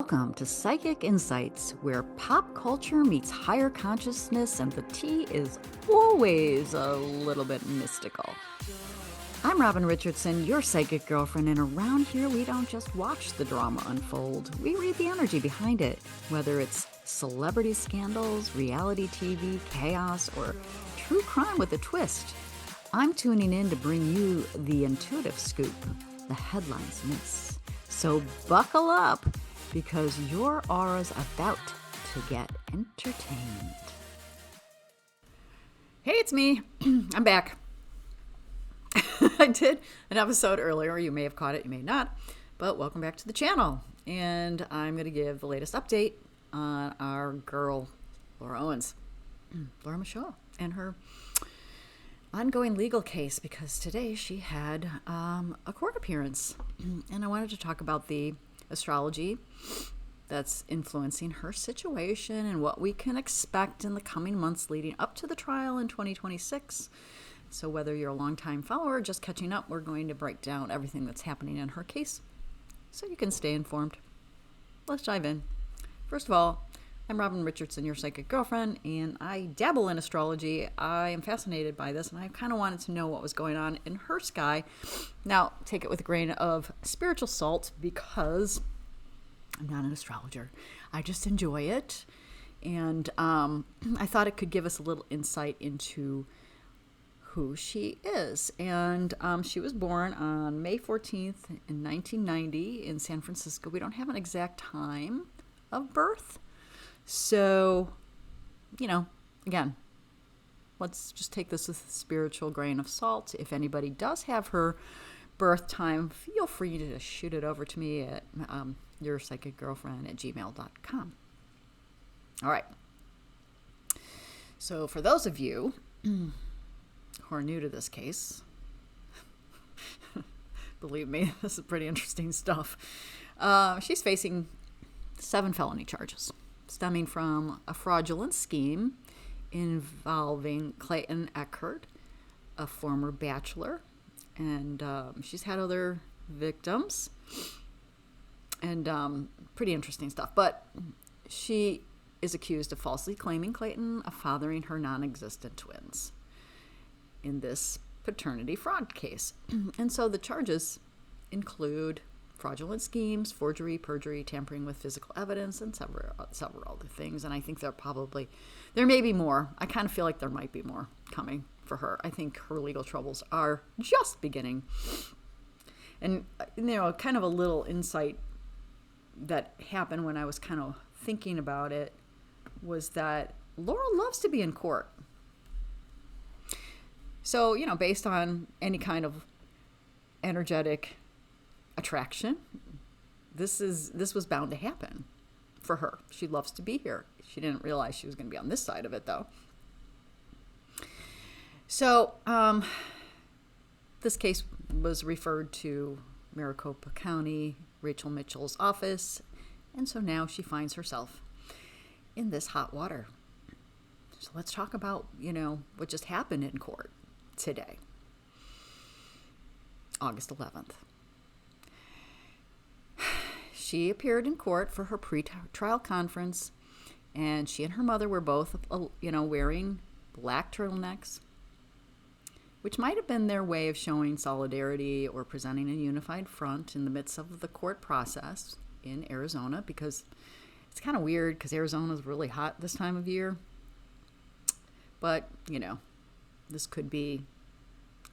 Welcome to Psychic Insights, where pop culture meets higher consciousness and the tea is always a little bit mystical. I'm Robin Richardson, your psychic girlfriend, and around here we don't just watch the drama unfold. We read the energy behind it, whether it's celebrity scandals, reality TV, chaos, or true crime with a twist. I'm tuning in to bring you the intuitive scoop the headlines miss. So buckle up, because your aura's about to get entertained. Hey, it's me. I'm back. I did an episode earlier. You may have caught it, you may not, but welcome back to the channel. And I'm going to give the latest update on our girl, Laura Owens, Laura Michaud, and her ongoing legal case, because today she had a court appearance. And I wanted to talk about the astrology that's influencing her situation and what we can expect in the coming months leading up to the trial in 2026. So whether you're a longtime follower or just catching up, we're going to break down everything that's happening in her case so you can stay informed. Let's dive in. First of all, I'm Robin Richardson, your psychic girlfriend, and I dabble in astrology. I am fascinated by this, and I kind of wanted to know what was going on in her sky. Now, take it with a grain of spiritual salt, because I'm not an astrologer. I just enjoy it, and I thought it could give us a little insight into who she is. And she was born on May 14th in 1990 in San Francisco. We don't have an exact time of birth. So, again, let's just take this with a spiritual grain of salt. If anybody does have her birth time, feel free to shoot it over to me at yourpsychicgirlfriend@gmail.com. All right. So for those of you who are new to this case, believe me, this is pretty interesting stuff. She's facing 7 felony charges stemming from a fraudulent scheme involving Clayton Eckhart, a former bachelor, and she's had other victims, and pretty interesting stuff. But she is accused of falsely claiming Clayton of fathering her non-existent twins in this paternity fraud case. And so the charges include fraudulent schemes, forgery, perjury, tampering with physical evidence, and several other things. And I think there may be more. I kind of feel like there might be more coming for her. I think her legal troubles are just beginning. And, kind of a little insight that happened when I was kind of thinking about it was that Laura loves to be in court. So, based on any kind of energetic attraction, this was bound to happen for her. She loves to be here. She didn't realize she was going to be on this side of it, though. So this case was referred to Maricopa County, Rachel Mitchell's office, and so now she finds herself in this hot water. So let's talk about, what just happened in court today, August 11th. She appeared in court for her pre-trial conference, and she and her mother were both, wearing black turtlenecks, which might have been their way of showing solidarity or presenting a unified front in the midst of the court process in Arizona, because it's kind of weird because Arizona is really hot this time of year. But, this could be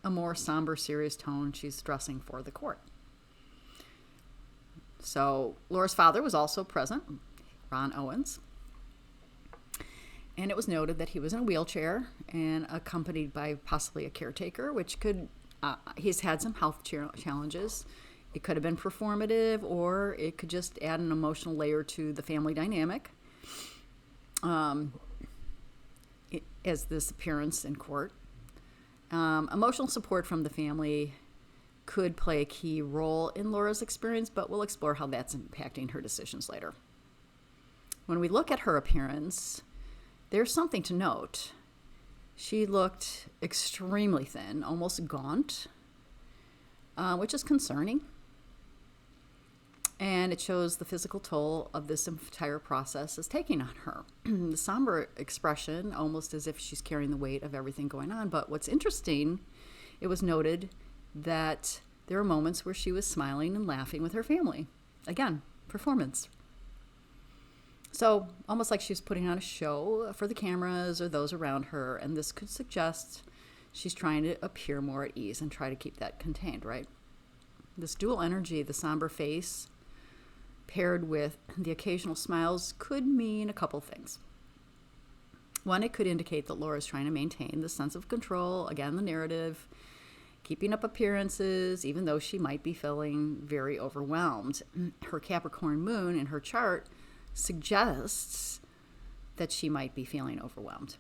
a more somber, serious tone she's dressing for the court. So Laura's father was also present, Ron Owens, and it was noted that he was in a wheelchair and accompanied by possibly a caretaker, which he's had some health challenges. It could have been performative, or it could just add an emotional layer to the family dynamic. As this appearance in court, emotional support from the family could play a key role in Laura's experience, but we'll explore how that's impacting her decisions later. When we look at her appearance, there's something to note. She looked extremely thin, almost gaunt, which is concerning. And it shows the physical toll of this entire process is taking on her. The somber expression, almost as if she's carrying the weight of everything going on. But what's interesting, it was noted that there were moments where she was smiling and laughing with her family. Again, performance. So almost like she's putting on a show for the cameras or those around her. And this could suggest she's trying to appear more at ease and try to keep that contained, right? This dual energy, the somber face, paired with the occasional smiles, could mean a couple things. One, it could indicate that Laura is trying to maintain the sense of control, again, the narrative, keeping up appearances, even though she might be feeling very overwhelmed. Her Capricorn moon in her chart suggests that she might be feeling overwhelmed.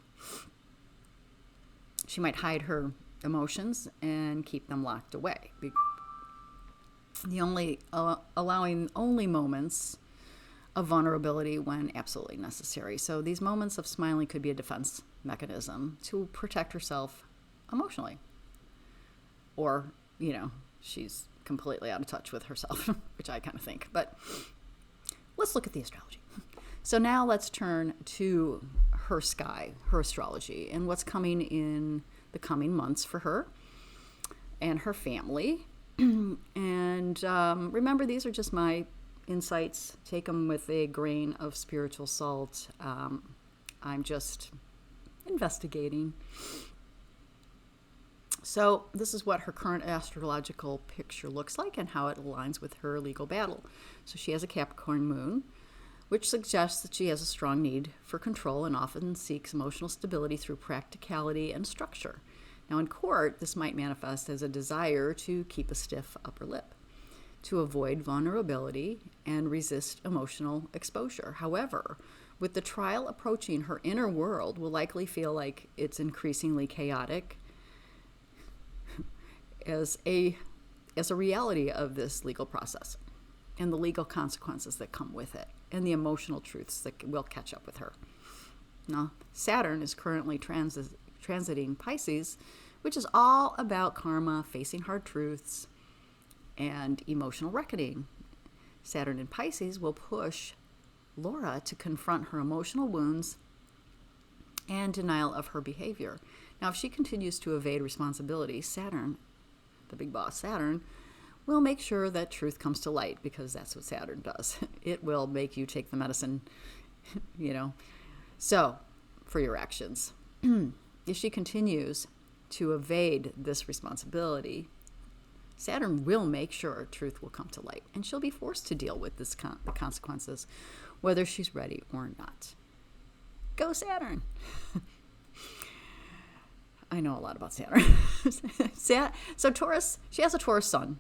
She might hide her emotions and keep them locked away. Allowing only moments of vulnerability when absolutely necessary. So these moments of smiling could be a defense mechanism to protect herself emotionally. Or, she's completely out of touch with herself, which I kind of think. But let's look at the astrology. So now let's turn to her sky, her astrology, and what's coming in the coming months for her and her family. And remember, these are just my insights. Take them with a grain of spiritual salt. I'm just investigating. So this is what her current astrological picture looks like and how it aligns with her legal battle. So she has a Capricorn moon, which suggests that she has a strong need for control and often seeks emotional stability through practicality and structure. Now, in court, this might manifest as a desire to keep a stiff upper lip, to avoid vulnerability and resist emotional exposure. However, with the trial approaching, her inner world will likely feel like it's increasingly chaotic as a reality of this legal process and the legal consequences that come with it and the emotional truths that will catch up with her. Now, Saturn is currently transiting Pisces, which is all about karma, facing hard truths, and emotional reckoning. Saturn in Pisces will push Laura to confront her emotional wounds and denial of her behavior. Now, if she continues to evade responsibility, Saturn, the big boss Saturn, will make sure that truth comes to light, because that's what Saturn does. It will make you take the medicine, So, for your actions. If she continues to evade this responsibility, Saturn will make sure truth will come to light, and she'll be forced to deal with the consequences, whether she's ready or not. Go Saturn! I know a lot about Saturn. So Taurus, she has a Taurus sun,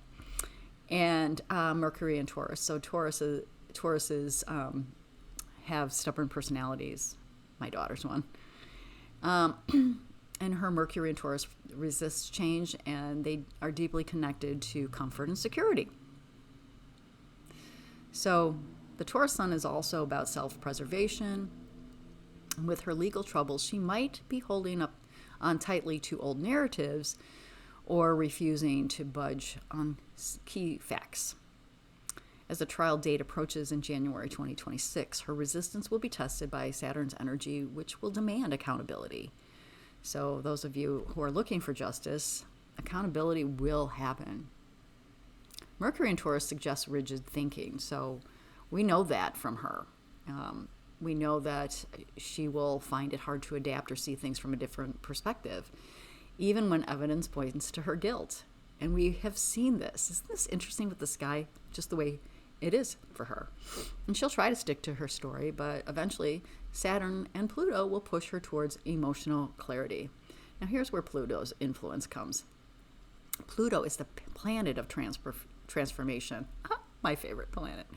and Mercury in Taurus. So Tauruses have stubborn personalities. My daughter's one. And her Mercury in Taurus resists change, and they are deeply connected to comfort and security. So the Taurus sun is also about self-preservation. With her legal troubles, she might be holding on tightly to old narratives or refusing to budge on key facts. As the trial date approaches in January 2026, her resistance will be tested by Saturn's energy, which will demand accountability. So those of you who are looking for justice, accountability will happen. Mercury in Taurus suggests rigid thinking, so we know that from her. We know that she will find it hard to adapt or see things from a different perspective, even when evidence points to her guilt. And we have seen this. Isn't this interesting with the sky? Just the way it is for her. And she'll try to stick to her story, but eventually Saturn and Pluto will push her towards emotional clarity. Now here's where Pluto's influence comes. Pluto is the planet of transformation. My favorite planet.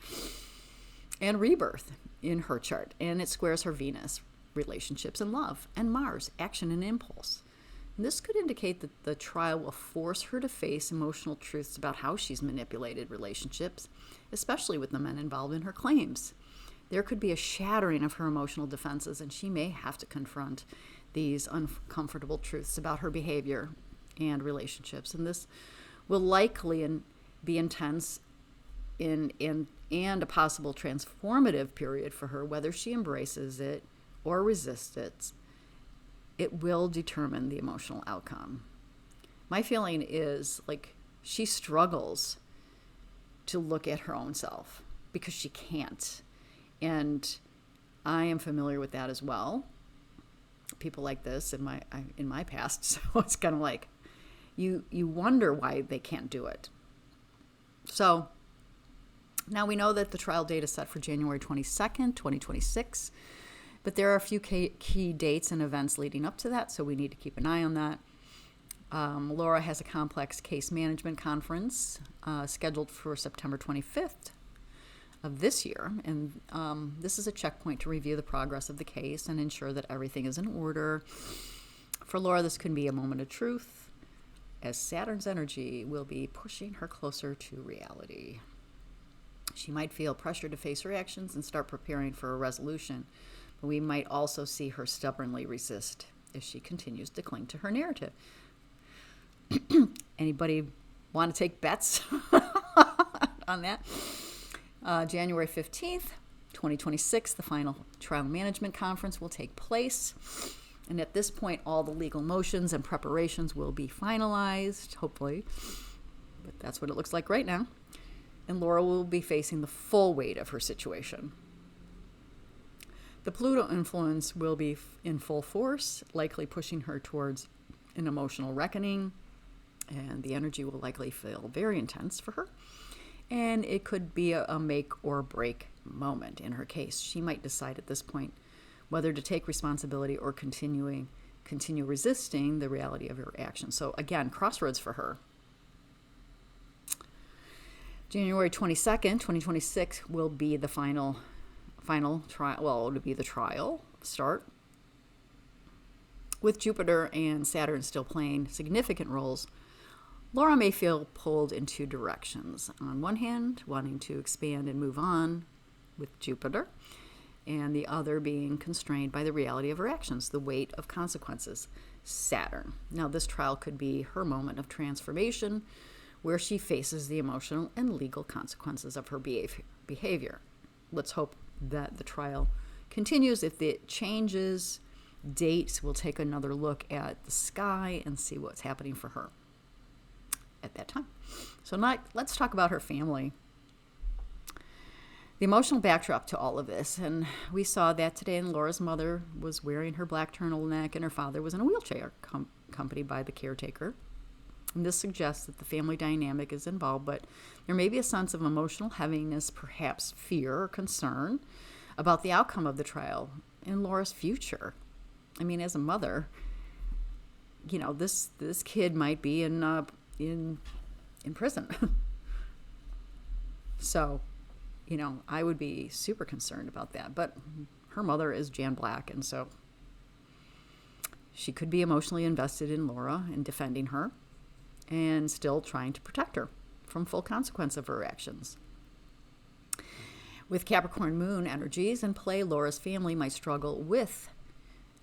And rebirth in her chart. And it squares her Venus, relationships and love, and Mars, action and impulse. And this could indicate that the trial will force her to face emotional truths about how she's manipulated relationships, especially with the men involved in her claims. There could be a shattering of her emotional defenses, and she may have to confront these uncomfortable truths about her behavior and relationships. And this will likely be intense in and a possible transformative period for her, whether she embraces it or resists it. It will determine the emotional outcome. My feeling is like she struggles to look at her own self because she can't. And I am familiar with that as well. People like this in my past. So it's kind of like you wonder why they can't do it. So now we know that the trial date is set for January 22nd, 2026. But there are a few key dates and events leading up to that, so we need to keep an eye on that. Laura has a complex case management conference scheduled for September 25th of this year. And this is a checkpoint to review the progress of the case and ensure that everything is in order. For Laura, this can be a moment of truth, as Saturn's energy will be pushing her closer to reality. She might feel pressure to face her actions and start preparing for a resolution. But we might also see her stubbornly resist if she continues to cling to her narrative. Anybody want to take bets on that? January 15th, 2026, the final trial management conference will take place. And at this point, all the legal motions and preparations will be finalized, hopefully. But that's what it looks like right now. And Laura will be facing the full weight of her situation. The Pluto influence will be in full force, likely pushing her towards an emotional reckoning, and the energy will likely feel very intense for her. And it could be a make or break moment in her case. She might decide at this point whether to take responsibility or continue resisting the reality of her actions. So again, crossroads for her. January 22nd, 2026 will be the final trial. Well, it'll be the trial start. With Jupiter and Saturn still playing significant roles, Laura may feel pulled in two directions. On one hand, wanting to expand and move on with Jupiter, and the other being constrained by the reality of her actions, the weight of consequences, Saturn. Now, this trial could be her moment of transformation, where she faces the emotional and legal consequences of her behavior. Let's hope that the trial continues. If it changes dates, we'll take another look at the sky and see what's happening for her at that time. So now let's talk about her family. The emotional backdrop to all of this, and we saw that today. And Laura's mother was wearing her black turtleneck, and her father was in a wheelchair, accompanied by the caretaker. And this suggests that the family dynamic is involved, but there may be a sense of emotional heaviness, perhaps fear or concern about the outcome of the trial and Laura's future. I mean, as a mother, you know, this kid might be in prison. So, you know, I would be super concerned about that. But her mother is Jan Black, and so she could be emotionally invested in Laura and defending her, and still trying to protect her from full consequence of her actions. With Capricorn moon energies in play, Laura's family might struggle with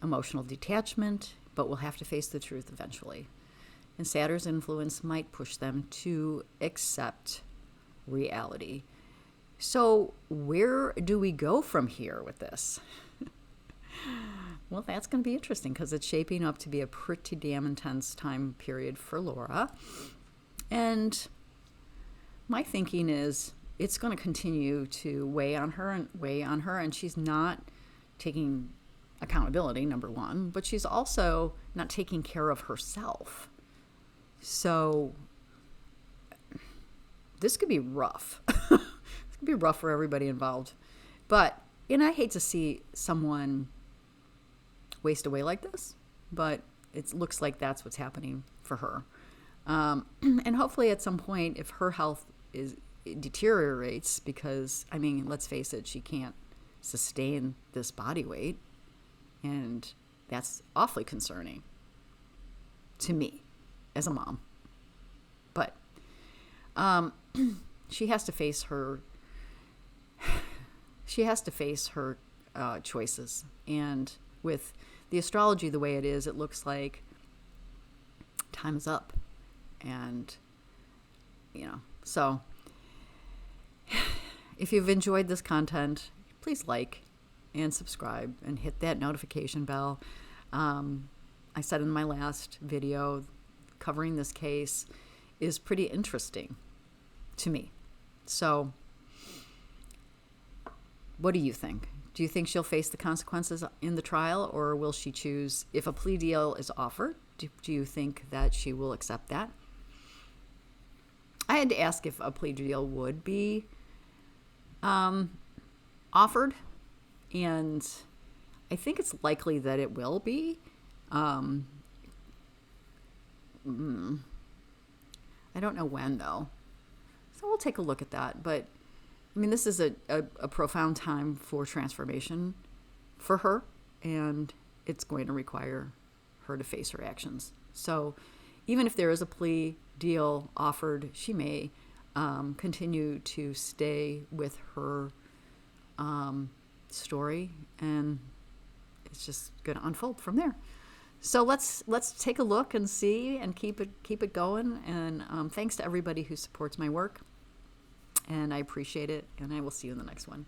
emotional detachment, but will have to face the truth eventually. And Saturn's influence might push them to accept reality. So where do we go from here with this? Well, that's going to be interesting because it's shaping up to be a pretty damn intense time period for Laura. And my thinking is it's going to continue to weigh on her, and she's not taking accountability, number one, but she's also not taking care of herself. So this could be rough. This could be rough for everybody involved. But, and I hate to see someone waste away like this, but it looks like that's what's happening for her. And hopefully at some point, if her health deteriorates, because, I mean, let's face it, she can't sustain this body weight, and that's awfully concerning to me as a mom. But she has to face her choices. And with the astrology the way it is, it looks like time is up. And, you know, so if you've enjoyed this content, please like and subscribe and hit that notification bell. I said in my last video, covering this case is pretty interesting to me. So what do you think? Do you think she'll face the consequences in the trial, or will she choose, if a plea deal is offered, do you think that she will accept that? I had to ask if a plea deal would be offered, and I think it's likely that it will be. I don't know when, though. So we'll take a look at that. But, I mean, this is a profound time for transformation for her, and it's going to require her to face her actions. So even if there is a plea deal offered, she may continue to stay with her story, and it's just going to unfold from there. So let's take a look and see and keep it going. And thanks to everybody who supports my work, and I appreciate it. And I will see you in the next one.